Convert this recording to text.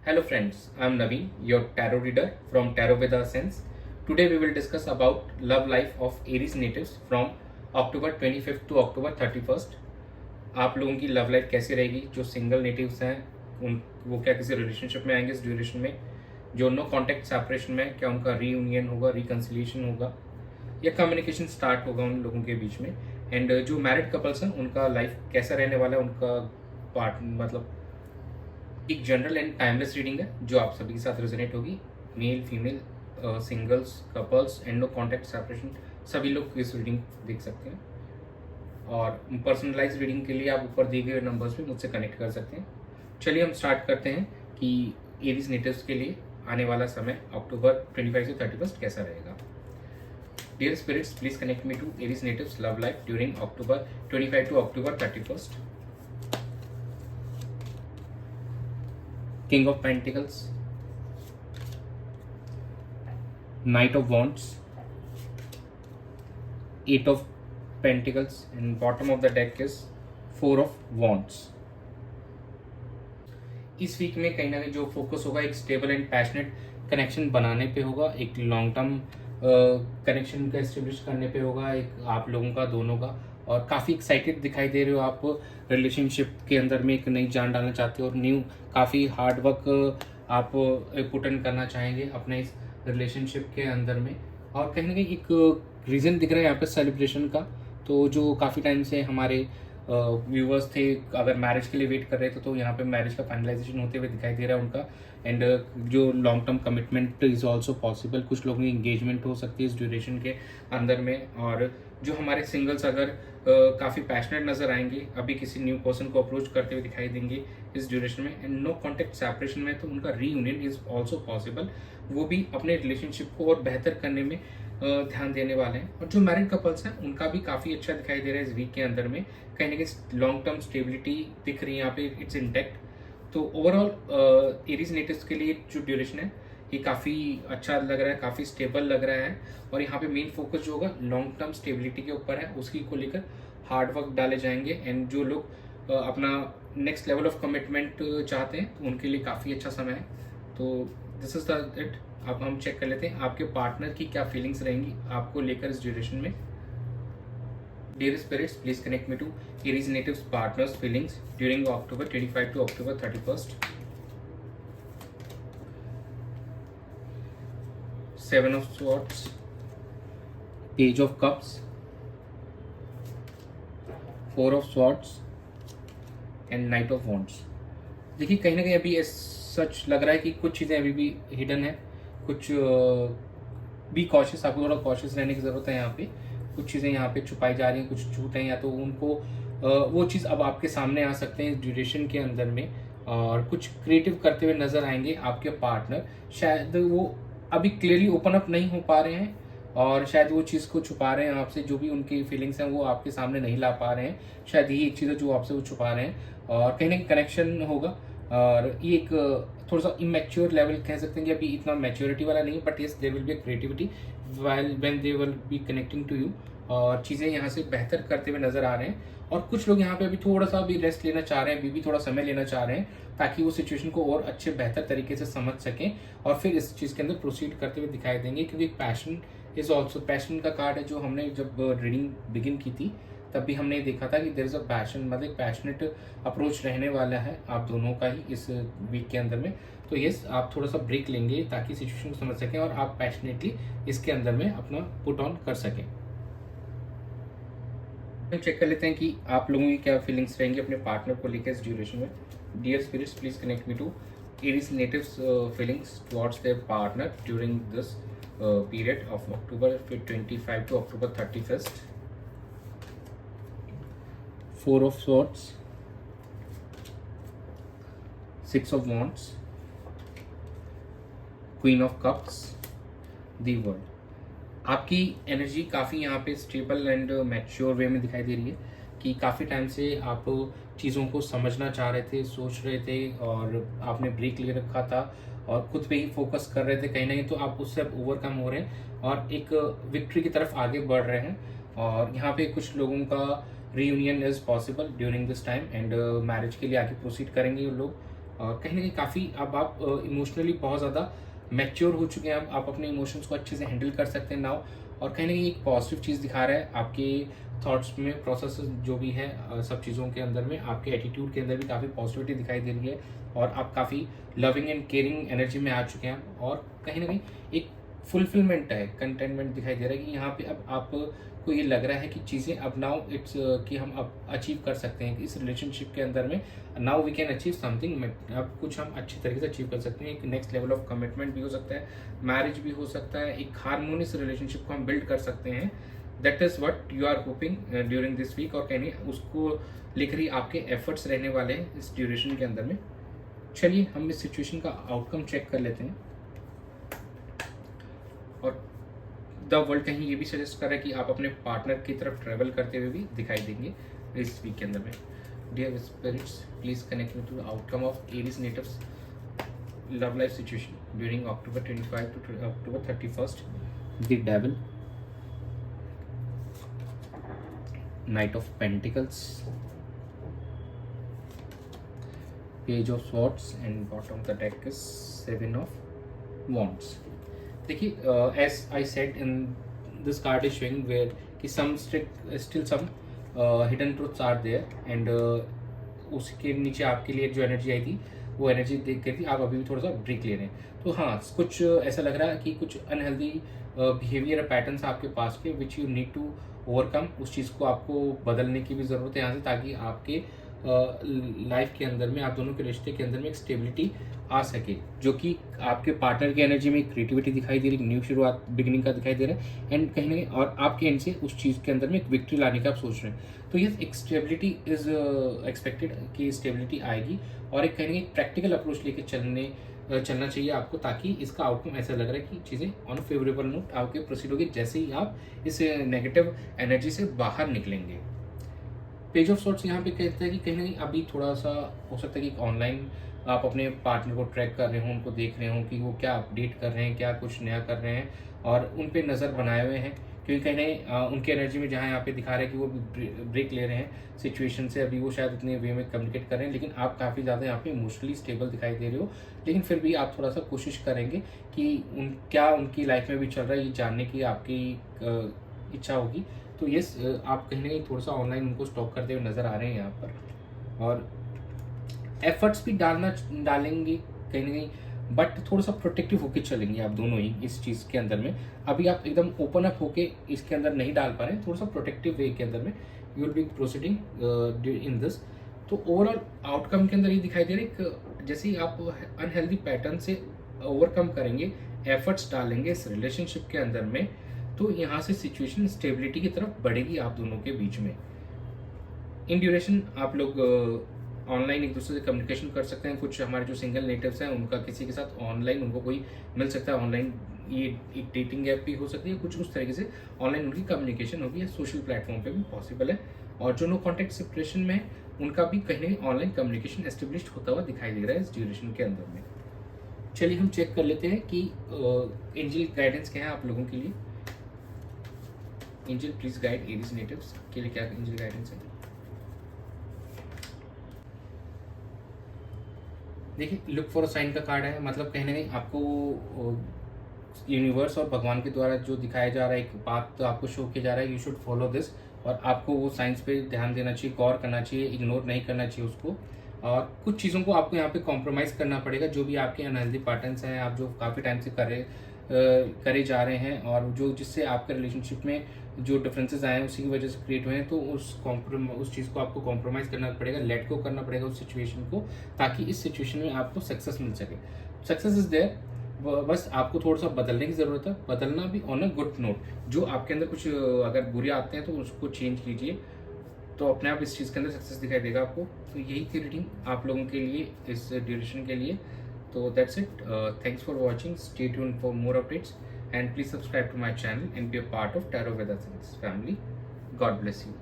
Hello friends, I am Naveen, your tarot reader from Tarot Veda Sense. Today we will discuss about love life of Aries natives from October 25th to October 31st. आप लोगों की love life कैसी रहेगी? जो single natives हैं उन वो क्या किसी रिलेशनशिप में आएंगे इस ड्यूरेशन में? जो नो कॉन्टैक्ट सेपरेशन में क्या उनका रीयूनियन होगा, रिकन्सिलिएशन होगा या कम्युनिकेशन स्टार्ट होगा उन लोगों के बीच में? एंड जो मैरिड कपल्स हैं उनका लाइफ कैसा रहने वाला है, उनका पार्ट मतलब एक जनरल एंड टाइमलेस रीडिंग है जो आप सभी के साथ रेजोनेट होगी। Male female singles couples and no contact separation सभी लोग इस रीडिंग देख सकते हैं। और पर्सनलाइज रीडिंग के लिए आप ऊपर दिए गए नंबर्स पे मुझसे कनेक्ट कर सकते हैं। चलिए हम स्टार्ट करते हैं कि एरीज नेटिव्स के लिए आने वाला समय अक्टूबर 25 से 31 कैसा रहेगा। Dear spirits, please connect me to Aries natives love life during October 25 to October 31। King of Pentacles, Knight of Wands, Eight of Pentacles, and bottom of the deck is Four of Wands. इस week में कहीं ना कहीं जो focus होगा एक stable and passionate connection बनाने पे होगा, एक लॉन्ग टर्म कनेक्शन का एस्टेब्लिश करने पे होगा, एक आप लोगों का दोनों का। और काफ़ी एक्साइटेड दिखाई दे रहे हो आप रिलेशनशिप के अंदर में, एक नई जान डालना चाहते हो और न्यू काफ़ी हार्ड वर्क आप पुट इन करना चाहेंगे अपने इस रिलेशनशिप के अंदर में। और कहीं ना कहीं एक रीज़न दिख रहा है यहाँ पे सेलिब्रेशन का। तो जो काफ़ी टाइम से हमारे व्यूवर्स थे अगर मैरिज के लिए वेट कर रहे थे तो यहाँ पे मैरिज का फाइनलाइजेशन होते हुए दिखाई दे रहा है उनका। एंड जो long term commitment is also possible, कुछ लोगों की इंगेजमेंट हो सकती है इस ड्यूरेशन के अंदर में। और जो हमारे सिंगल्स अगर काफ़ी पैशनेट नजर आएंगे, अभी किसी न्यू पर्सन को अप्रोच करते हुए दिखाई देंगे इस ड्यूरेशन में। एंड नो कॉन्टैक्ट सेपरेशन में तो उनका रीयूनियन इज ऑल्सो पॉसिबल, वो भी अपने रिलेशनशिप को और बेहतर करने में ध्यान देने वाले हैं। और जो मैरिड कपल्स हैं उनका भी काफ़ी अच्छा दिखाई दे रहा है इस वीक के अंदर में, कहीं ना कहीं लॉन्ग टर्म स्टेबिलिटी दिख रही है यहाँ पे, इट्स इंटैक्ट। तो ओवरऑल एरीज नेटिव्स के लिए जो ड्यूरेशन है ये काफ़ी अच्छा लग रहा है, काफ़ी स्टेबल लग रहा है। और यहाँ पे मेन फोकस जो होगा लॉन्ग टर्म स्टेबिलिटी के ऊपर है, उसकी को लेकर हार्ड वर्क डाले जाएंगे। एंड जो लोग अपना नेक्स्ट लेवल ऑफ कमिटमेंट चाहते हैं तो उनके लिए काफ़ी अच्छा समय है। तो दिस इज द इट। अब हम चेक कर लेते हैं आपके पार्टनर की क्या फीलिंग्स रहेंगी आपको लेकर इस ड्यूरेशन में। Dear spirits, please connect me to Aries natives partners feelings during October 25 to October 31st. Seven of Swords, Page of Cups, Four of Swords and Knight of Wands. देखिए कहीं ना कहीं अभी सच लग रहा है कि कुछ चीज़ें अभी भी हिडन है, कुछ भी कॉशियस, आपको थोड़ा कॉशियस रहने की ज़रूरत है यहाँ पे। कुछ चीज़ें यहाँ पे छुपाई जा रही हैं, कुछ झूठ हैं या तो उनको वो चीज़ अब आपके सामने आ सकते हैं इस ड्यूरेशन के अंदर में। और कुछ क्रिएटिव करते हुए नजर आएंगे आपके पार्टनर, शायद वो अभी क्लियरली ओपन अप नहीं हो पा रहे हैं और शायद वो चीज़ को छुपा रहे हैं आपसे, जो भी उनकी फीलिंग्स हैं वो आपके सामने नहीं ला पा रहे हैं। शायद यही एक चीज़ है जो आपसे वो छुपा रहे हैं। और कहीं ना कहीं कनेक्शन होगा और ये एक थोड़ा सा इमेच्योर लेवल कह सकते हैं कि अभी इतना मैच्योरिटी वाला नहीं, but yes there will be creativity when they will be connecting to you. और चीज़ें यहाँ से बेहतर करते हुए नजर आ रहे हैं। और कुछ लोग यहाँ पे अभी थोड़ा सा भी रेस्ट लेना चाह रहे हैं, अभी भी थोड़ा समय लेना चाह रहे हैं ताकि वो सिचुएशन को और अच्छे बेहतर तरीके से समझ सकें और फिर इस चीज़ के अंदर प्रोसीड करते हुए दिखाई देंगे। क्योंकि पैशन इज ऑल्सो, पैशन का कार्ड है जो हमने जब रीडिंग बिगिन की थी तब भी हमने देखा था कि देयर इज अ पैशन, मतलब पैशनेट अप्रोच रहने वाला है आप दोनों का ही इस वीक के अंदर में। तो यस, आप थोड़ा सा ब्रेक लेंगे ताकि सिचुएशन को समझ सकें और आप पैशनेटली इसके अंदर में अपना पुट ऑन कर सकें। हम चेक कर लेते हैं कि आप लोगों की क्या फीलिंग्स रहेंगी अपने पार्टनर को लेकर इस ड्यूरेशन में। Dear spirits, please connect me to Aries natives feelings towards their partner during this period of October 25 to October 31st. Four of Swords, Six of Wands, Queen of Cups, The World. आपकी energy काफ़ी यहाँ पे stable and mature वे में दिखाई दे रही है कि काफ़ी टाइम से आप चीज़ों को समझना चाह रहे थे, सोच रहे थे और आपने ब्रेक ले रखा था और खुद पे ही फोकस कर रहे थे कहीं ना कहीं, तो आप उससे अब ओवरकम हो रहे हैं और एक विक्ट्री की तरफ आगे बढ़ रहे हैं। और यहाँ पे कुछ लोगों का reunion is possible during this time and marriage के लिए आगे प्रोसीड करेंगे ये लोग। और कहीं ना कहीं काफ़ी अब आप इमोशनली बहुत ज़्यादा मैच्योर हो चुके हैं। अब आप अपने इमोशंस को अच्छे से हैंडल कर सकते हैं नाउ। और कहीं ना कहीं एक पॉजिटिव चीज़ दिखा रहा है आपके थॉट्स में, प्रोसेस जो भी है सब चीज़ों के अंदर में, आपके एटीट्यूड के अंदर भी काफ़ी पॉजिटिविटी दिखाई दे रही है। और आप काफ़ी लविंग एंड केयरिंग एनर्जी में आ चुके हैं। और कहीं ना कहीं एक फुलफिलमेंट है, कंटेनमेंट दिखाई दे रहा है कि यहाँ पे अब आपको ये लग रहा है कि चीज़ें अब नाउ इट्स कि हम अब अचीव कर सकते हैं इस रिलेशनशिप के अंदर में। Now we can achieve something, अब कुछ हम अच्छी तरीके से अचीव कर सकते हैं। एक नेक्स्ट लेवल ऑफ कमिटमेंट भी हो सकता है, मैरिज भी हो सकता है, एक हारमोनियस रिलेशनशिप को हम बिल्ड कर सकते हैं। That is what you are hoping during this week. और कहीं उसको लेकर ही आपके एफर्ट्स रहने वाले हैं इस ड्यूरेशन के अंदर में। चलिए हम इस सिचुएशन का आउटकम चेक कर लेते हैं। और द वर्ल्ड कहीं ये भी सजेस्ट कर रहा है कि आप अपने पार्टनर की तरफ ट्रैवल करते हुए भी दिखाई देंगे इस वीक के अंदर में। Dear spirits, please connect me to the outcome of Aries natives love life situation during October 25 to October 31st. The Devil, Knight of Pentacles, Page of Swords, and bottom of the deck is Seven of Wands. देखिए, as I said in this card is showing where कि some still some hidden truths are there and उसके नीचे आपके लिए जो energy आई थी वो energy देख कर थी आप अभी भी थोड़ा सा ब्रेक ले रहे हैं। तो हाँ, कुछ ऐसा लग रहा है कि कुछ अनहेल्दी बिहेवियर पैटर्न्स आपके पास के which you need to overcome. उस चीज़ को आपको बदलने की भी ज़रूरत है यहाँ से, ताकि आपके लाइफ के अंदर में, आप दोनों के रिश्ते के अंदर में एक स्टेबिलिटी आ सके, जो कि आपके पार्टनर की एनर्जी में क्रिएटिविटी दिखाई दे रही है, न्यू शुरुआत बिगिनिंग का दिखाई दे रहा है एंड कहीं ना कहीं और आपके एंड से उस चीज़ के अंदर में एक विक्ट्री लाने का आप सोच रहे हैं। तो ये एक स्टेबिलिटी इज एक्सपेक्टेड कि स्टेबिलिटी आएगी और एक कहीं ना कहीं प्रैक्टिकल अप्रोच लेके चलना चाहिए आपको, ताकि इसका आउटकम ऐसा लग रहा है कि चीज़ें ऑन फेवरेबल नोट आपके प्रोसीड होगी जैसे ही आप इस नेगेटिव एनर्जी से बाहर निकलेंगे। पेज ऑफ सॉर्ट्स यहाँ पे कहता है कि कहीं ना कहीं अभी थोड़ा सा हो सकता है कि ऑनलाइन आप अपने पार्टनर को ट्रैक कर रहे हो, उनको देख रहे हो कि वो क्या अपडेट कर रहे हैं, क्या कुछ नया कर रहे हैं और उन पे नज़र बनाए हुए हैं, क्योंकि कहीं ना उनकी एनर्जी में जहाँ यहाँ पे दिखा रहे हैं कि वो ब्रेक ले रहे हैं सिचुएशन से। अभी वो शायद उतने वे में कम्युनिकेट कर रहे हैं, लेकिन आप काफ़ी ज़्यादा यहाँ पे इमोशनली स्टेबल दिखाई दे रहे हो। लेकिन फिर भी आप थोड़ा सा कोशिश करेंगे कि क्या उनकी लाइफ में भी चल रहा है, ये जानने की आपकी इच्छा होगी। तो यस, आप कहीं ना कहीं थोड़ा सा ऑनलाइन उनको स्टॉक करते हुए नज़र आ रहे हैं यहाँ पर, और एफर्ट्स भी डालेंगे कहीं ना कहीं, बट थोड़ा सा प्रोटेक्टिव होके चलेंगे आप दोनों ही इस चीज़ के अंदर में। अभी आप एकदम ओपन अप होके इसके अंदर नहीं डाल पा रहे हैं, थोड़ा सा प्रोटेक्टिव वे के अंदर में you will be proceeding in this. तो ओवरऑल आउटकम के अंदर ये दिखाई दे रहा है जैसे ही आप अनहेल्दी पैटर्न से ओवरकम करेंगे, एफर्ट्स डालेंगे इस रिलेशनशिप के अंदर में, तो यहाँ से सिचुएशन स्टेबिलिटी की तरफ बढ़ेगी आप दोनों के बीच में। इन ड्यूरेशन आप लोग ऑनलाइन एक दूसरे से कम्युनिकेशन कर सकते हैं। कुछ हमारे जो सिंगल नेटिव्स हैं उनका किसी के साथ ऑनलाइन उनको कोई मिल सकता है, ऑनलाइन ये एक डेटिंग ऐप भी हो सकती है, कुछ उस तरीके से ऑनलाइन उनकी कम्युनिकेशन होगी, या सोशल प्लेटफॉर्म पे भी पॉसिबल है। और जो नो कॉन्टैक्ट सेपरेशन में उनका भी कहीं ना कहीं ऑनलाइन कम्युनिकेशन एस्टेब्लिश होता हुआ दिखाई दे रहा है इस ड्यूरेशन के अंदर में। चलिए हम चेक कर लेते हैं कि एंजल गाइडेंस क्या है आप लोगों के लिए। Angel please guide Aries natives के लिए क्या एंजल गाइडेंस है। देखिए, लुक फॉर अ साइन का कार्ड है, मतलब कहीं ना कहीं आपको यूनिवर्स और भगवान के द्वारा जो दिखाया जा रहा है, एक बात तो आपको शो किया जा रहा है, यू शुड फॉलो दिस, और आपको वो साइंस पे ध्यान देना चाहिए, गौर करना चाहिए, इग्नोर नहीं करना चाहिए उसको। और कुछ चीज़ों को आपको यहाँ पे कॉम्प्रोमाइज़ करना पड़ेगा, जो भी आपके अनहेल्दी पैटर्न्स हैं, आप जो काफ़ी टाइम से करे जा रहे हैं, और जो जिससे आपके रिलेशनशिप में जो डिफरेंसेस आए हैं उसी की वजह से क्रिएट हुए हैं, तो उस चीज़ को आपको कॉम्प्रोमाइज़ करना पड़ेगा, लेट गो करना पड़ेगा उस सिचुएशन को, ताकि इस सिचुएशन में आपको सक्सेस मिल सके। सक्सेस इज देयर, बस आपको थोड़ा सा बदलने की ज़रूरत है, बदलना भी ऑन अ गुड नोट। जो आपके अंदर कुछ अगर बुरे आते हैं तो उसको चेंज कीजिए, तो अपने आप इस चीज़ के अंदर सक्सेस दिखाई देगा आपको। तो यही थी रीडिंग आप लोगों के लिए इस ड्यूरेशन के लिए। तो that's it, thanks for watching, stay tuned for more updates and please subscribe to my channel and be a part of Tarot Veda Science family. God bless you.